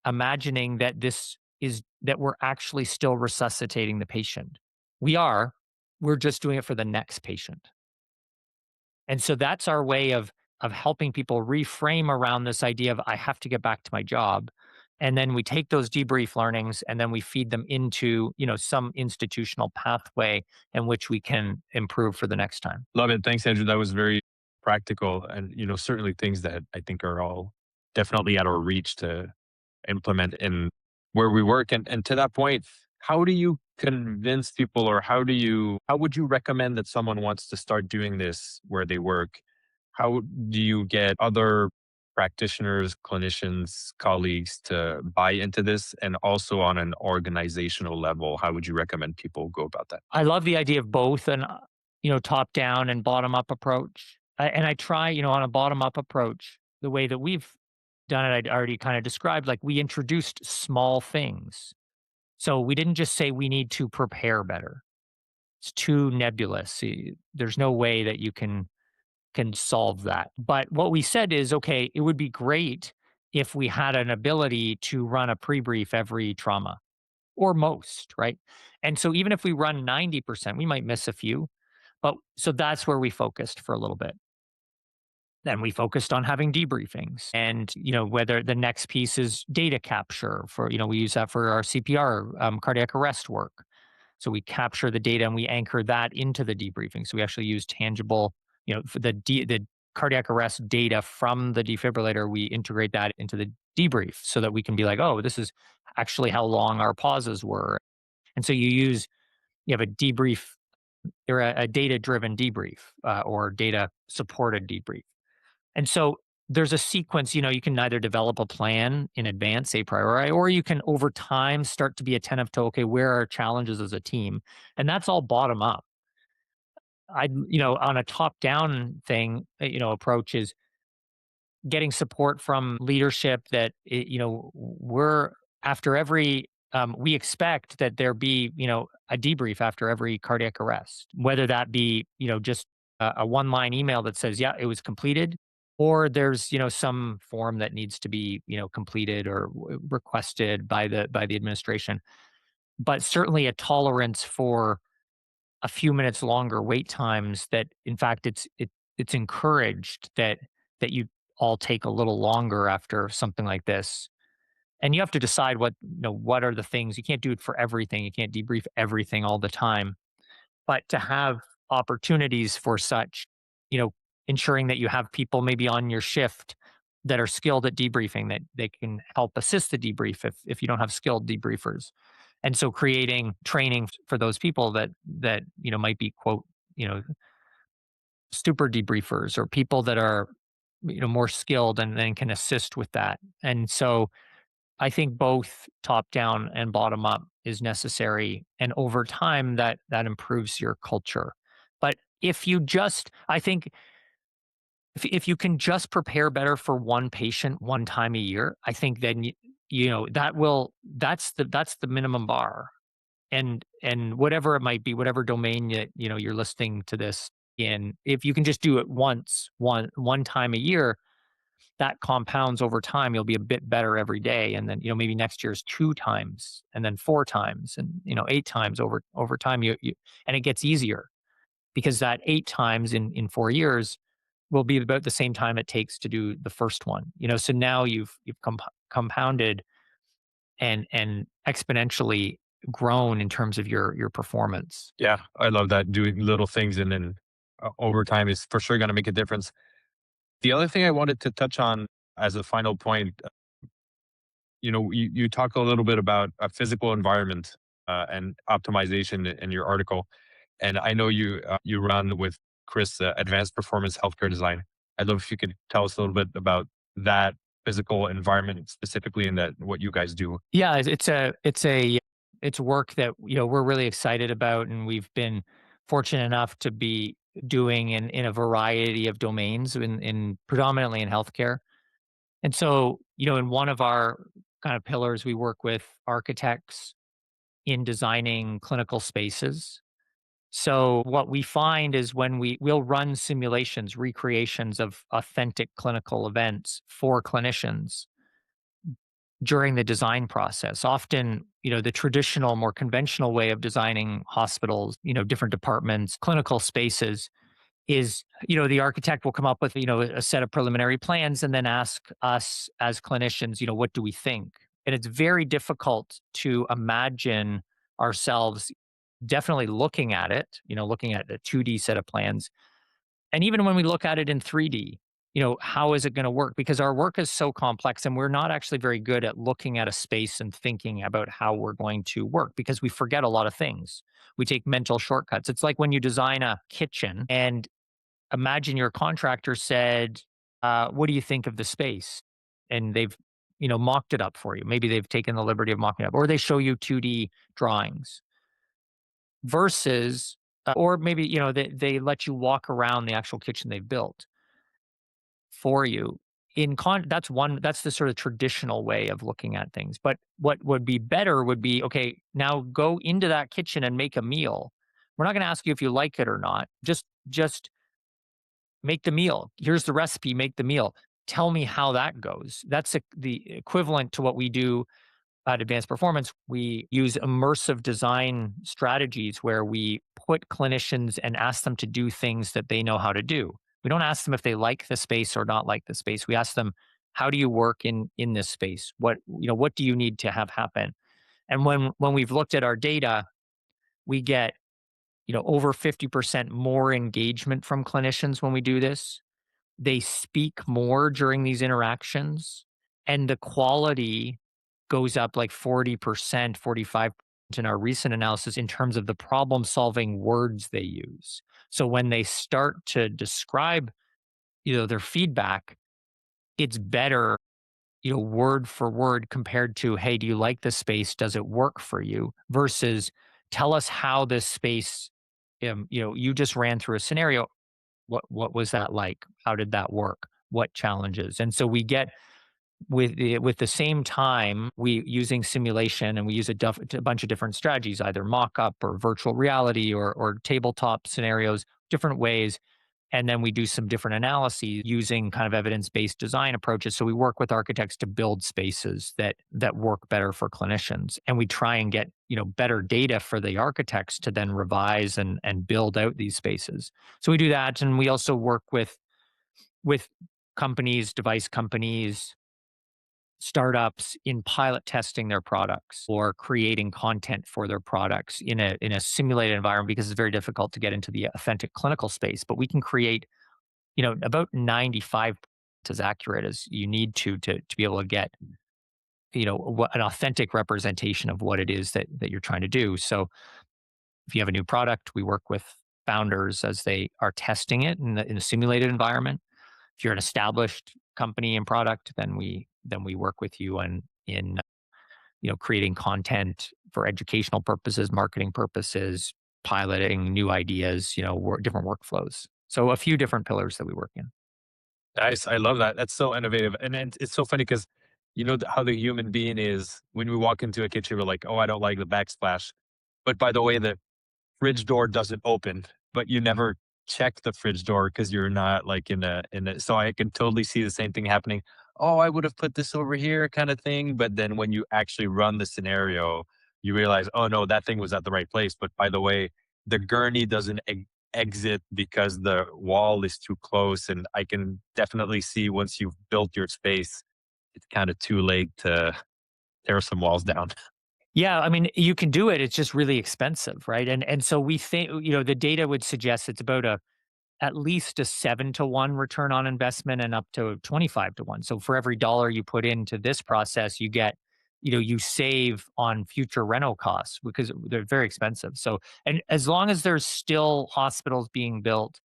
S1: imagining that we're actually still resuscitating the patient. We are, we're just doing it for the next patient. And so that's our way of helping people reframe around this idea of I have to get back to my job. And then we take those debrief learnings and then we feed them into, some institutional pathway in which we can improve for the next time.
S2: Love it. Thanks, Andrew. That was very practical and, certainly things that I think are all definitely at our reach to implement in where we work. And to that point, how do you convince people or how would you recommend that someone wants to start doing this where they work? How do you get other practitioners, clinicians, colleagues to buy into this? And also on an organizational level, how would you recommend people go about that?
S1: I love the idea of both an top down and bottom up approach. And I try, on a bottom up approach, the way that we've done it, I'd already kind of described, like we introduced small things. So we didn't just say we need to prepare better. It's too nebulous. There's no way that you can solve that. But what we said is, okay, it would be great if we had an ability to run a pre-brief every trauma or most, right? And so even if we run 90%, we might miss a few. But so that's where we focused for a little bit. Then we focused on having debriefings and, whether the next piece is data capture for, we use that for our CPR, cardiac arrest work. So we capture the data and we anchor that into the debriefing. So we actually use tangible, for the cardiac arrest data from the defibrillator, we integrate that into the debrief so that we can be like, oh, this is actually how long our pauses were. And so you have a debrief or a data driven debrief or data supported debrief. And so there's a sequence, you can either develop a plan in advance, a priori, or you can over time start to be attentive to, okay, where are challenges as a team? And that's all bottom up. On a top down thing, approach is getting support from leadership that, we're after every, we expect that there be, a debrief after every cardiac arrest, whether that be, just a one line email that says, yeah, it was completed, or there's, some form that needs to be, completed or requested by the administration. But certainly a tolerance for a few minutes longer wait times that in fact it's encouraged that you all take a little longer after something like this. And you have to decide what are the things. You can't do it for everything. You can't debrief everything all the time. But to have opportunities for such, you know, ensuring that you have people maybe on your shift that are skilled at debriefing, that they can help assist the debrief if you don't have skilled debriefers. And so creating training for those people that might be quote, you know, super debriefers or people that are more skilled and then can assist with that. And so I think both top down and bottom up is necessary. And over time that improves your culture. But if you just, I think if you can just prepare better for one patient one time a year, I think then that's the minimum bar. And whatever it might be, whatever domain that you're listening to this in, if you can just do it one time a year, that compounds over time. You'll be a bit better every day. And then, maybe next year's two times and then four times and, eight times over time. And it gets easier because that eight times in 4 years will be about the same time it takes to do the first one. So now you've compounded and exponentially grown in terms of your performance.
S2: Yeah, I love that. Doing little things and then over time is for sure going to make a difference. The other thing I wanted to touch on as a final point, you talk a little bit about a physical environment and optimization in your article, and I know you run with Chris Advanced Performance Healthcare Design. I'd love if you could tell us a little bit about that physical environment specifically and that what you guys do.
S1: Yeah, it's work that we're really excited about, and we've been fortunate enough to be doing in a variety of domains in predominantly in healthcare. And so, in one of our kind of pillars, we work with architects in designing clinical spaces. So what we find is when we'll run simulations, recreations of authentic clinical events for clinicians during the design process. Often, the traditional, more conventional way of designing hospitals, different departments, clinical spaces is, the architect will come up with, a set of preliminary plans and then ask us as clinicians, what do we think? And it's very difficult to imagine ourselves definitely looking at it, looking at a 2D set of plans. And even when we look at it in 3D, how is it going to work? Because our work is so complex and we're not actually very good at looking at a space and thinking about how we're going to work because we forget a lot of things. We take mental shortcuts. It's like when you design a kitchen and imagine your contractor said, what do you think of the space? And they've, mocked it up for you. Maybe they've taken the liberty of mocking it up, or they show you 2D drawings versus, or maybe, they let you walk around the actual kitchen they've built for you. that's the sort of traditional way of looking at things. But what would be better would be, okay, now go into that kitchen and make a meal. We're not going to ask you if you like it or not. Just make the meal. Here's the recipe, make the meal. Tell me how that goes. That's the equivalent to what we do at Advanced Performance. We use immersive design strategies where we put clinicians and ask them to do things that they know how to do. We don't ask them if they like the space or not like the space. We ask them, how do you work in this space? What do you need to have happen? And when we've looked at our data, we get, over 50% more engagement from clinicians when we do this. They speak more during these interactions, and the quality goes up like 40%, 45% in our recent analysis in terms of the problem solving words they use. So when they start to describe, their feedback, it's better, word for word compared to, hey, do you like this space? Does it work for you? Versus tell us how this space, you just ran through a scenario. What was that like? How did that work? What challenges? And so we get with the same time, we using simulation, and we use a bunch of different strategies, either mock-up or virtual reality or tabletop scenarios, different ways. And then we do some different analyses using kind of evidence-based design approaches. So we work with architects to build spaces that work better for clinicians. And we try and get, better data for the architects to then revise and build out these spaces. So we do that. And we also work with companies, device companies, startups in pilot testing their products or creating content for their products in a simulated environment, because it's very difficult to get into the authentic clinical space. But we can create, about 95 as accurate as you need to be able to get, an authentic representation of what it is that you're trying to do. So if you have a new product, we work with founders as they are testing it in a simulated environment. If you're an established company and product, then we work with you in creating content for educational purposes, marketing purposes, piloting new ideas, different workflows. So a few different pillars that we work in.
S2: Nice. I love that. That's so innovative. And it's so funny because how the human being is when we walk into a kitchen, we're like, oh, I don't like the backsplash. But by the way, the fridge door doesn't open, but you never check the fridge door because you're not like in a so I can totally see the same thing happening. Oh, I would have put this over here kind of thing. But then when you actually run the scenario, you realize, oh no, that thing was at the right place. But by the way, the gurney doesn't exit because the wall is too close. And I can definitely see once you've built your space, it's kind of too late to tear some walls down.
S1: Yeah, I mean, you can do it. It's just really expensive, right? And so we think, the data would suggest it's about at least a 7-to-1 return on investment and up to 25-to-1. So for every dollar you put into this process, you get, you save on future rental costs because they're very expensive. So, and as long as there's still hospitals being built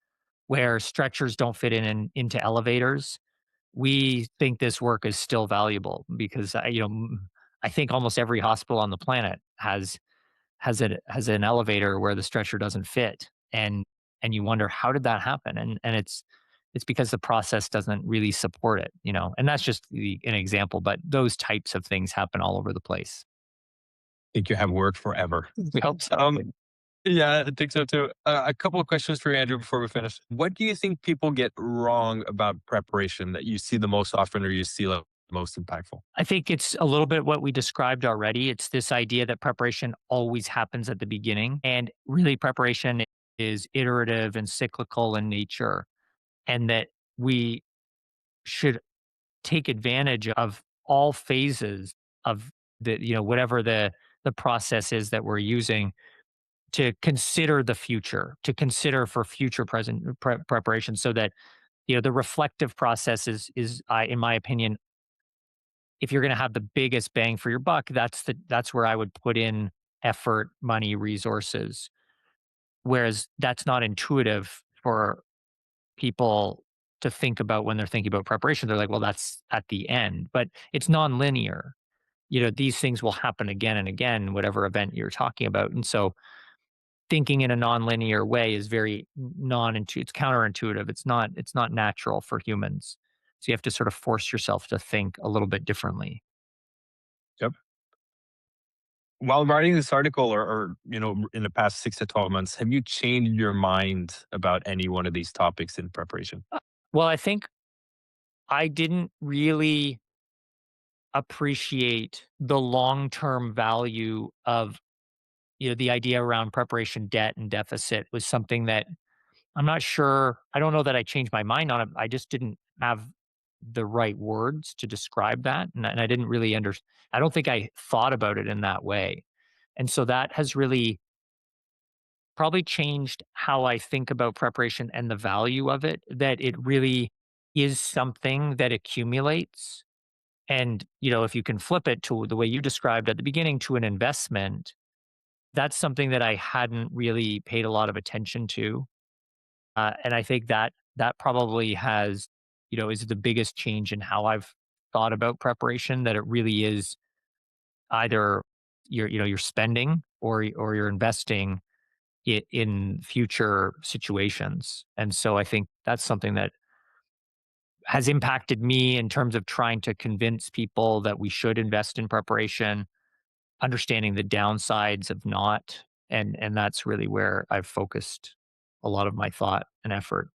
S1: where stretchers don't fit into elevators, we think this work is still valuable because I think almost every hospital on the planet has an elevator where the stretcher doesn't fit, and you wonder how did that happen, and it's because the process doesn't really support it, and that's just an example, but those types of things happen all over the place.
S2: Think you have work forever.
S1: We hope so.
S2: Yeah, I think so too. A couple of questions for you, Andrew, before we finish. What do you think people get wrong about preparation that you see the most often or you see like most impactful?
S1: I think it's a little bit what we described already. It's this idea that preparation always happens at the beginning, and really preparation is iterative and cyclical in nature, and that we should take advantage of all phases of whatever the process is that we're using to consider the future, to consider for future preparation, so that the reflective process is in my opinion, if you're going to have the biggest bang for your buck, that's where I would put in effort, money, resources. Whereas that's not intuitive for people to think about when they're thinking about preparation. They're like, well, that's at the end, but it's nonlinear. These things will happen again and again, whatever event you're talking about. And so thinking in a nonlinear way is very non-intuitive. It's counterintuitive. It's not natural for humans So you have to sort of force yourself to think a little bit differently.
S2: Yep. While writing this article or in the past 6 to 12 months, have you changed your mind about any one of these topics in preparation?
S1: Well, I think I didn't really appreciate the long-term value of, the idea around preparation debt and deficit was something that I'm not sure. I don't know that I changed my mind on it. I just didn't have the right words to describe that. And I didn't really I don't think I thought about it in that way. And so that has really probably changed how I think about preparation and the value of it, that it really is something that accumulates. And, if you can flip it to the way you described at the beginning to an investment, that's something that I hadn't really paid a lot of attention to. And I think that that probably is the biggest change in how I've thought about preparation, that it really is either you're spending or you're investing it in future situations. And so I think that's something that has impacted me in terms of trying to convince people that we should invest in preparation, understanding the downsides of not. And that's really where I've focused a lot of my thought and effort.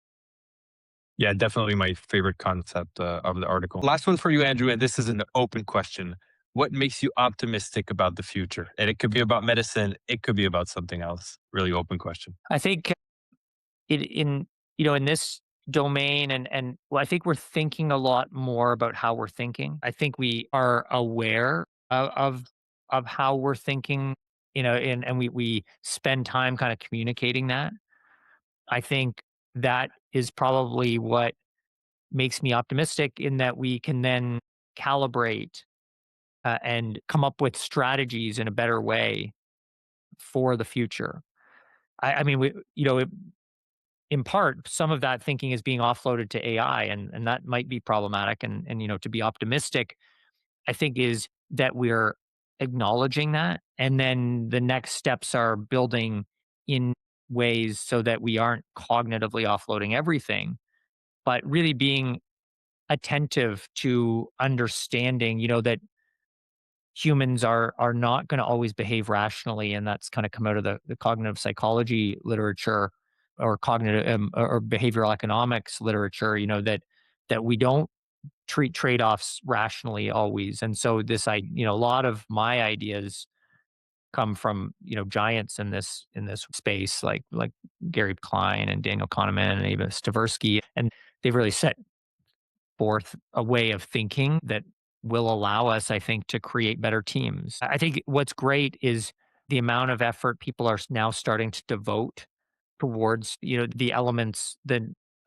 S2: Yeah, definitely my favorite concept of the article. Last one for you, Andrew, and this is an open question. What makes you optimistic about the future? And it could be about medicine, it could be about something else. Really open question.
S1: I think in this domain, and well, I think we're thinking a lot more about how we're thinking. I think we are aware of how we're thinking, and we spend time kind of communicating that. I think that is probably what makes me optimistic, in that we can then calibrate and come up with strategies in a better way for the future. I mean, in part, some of that thinking is being offloaded to AI, and that might be problematic. And to be optimistic, I think is that we're acknowledging that, and then the next steps are building in ways so that we aren't cognitively offloading everything, but really being attentive to understanding, that humans are not going to always behave rationally, and that's kind of come out of the cognitive psychology literature, or cognitive or behavioral economics literature. That we don't treat trade-offs rationally always. And so a lot of my ideas come from giants in this space, like Gary Klein and Daniel Kahneman and Ava Tversky, and they've really set forth a way of thinking that will allow us, I think, to create better teams. I think what's great is the amount of effort people are now starting to devote towards, the elements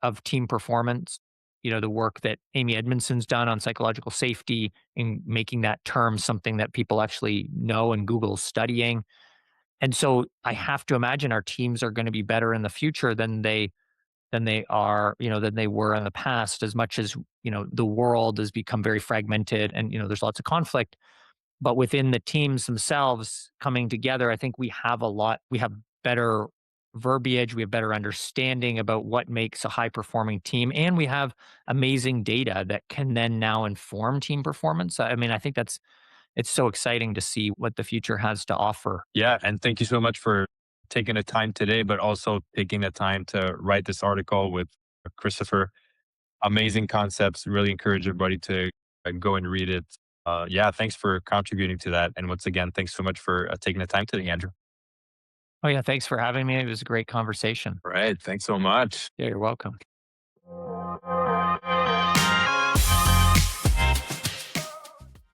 S1: of team performance. The work that Amy Edmondson's done on psychological safety, in making that term something that people actually know and Google's studying. And so I have to imagine our teams are going to be better in the future than they were in the past, as much as, the world has become very fragmented, and, there's lots of conflict. But within the teams themselves coming together, I think we have better verbiage, we have better understanding about what makes a high performing team, and we have amazing data that can then now inform team performance. I mean, I think it's so exciting to see what the future has to offer.
S2: Yeah, and thank you so much for taking the time today, but also taking the time to write this article with Christopher. Amazing concepts. Really encourage everybody to go and read it. Yeah, thanks for contributing to that. And once again, thanks so much for taking the time today, Andrew.
S1: Oh yeah, thanks for having me. It was a great conversation.
S2: All right. Thanks so much.
S1: Yeah, you're welcome.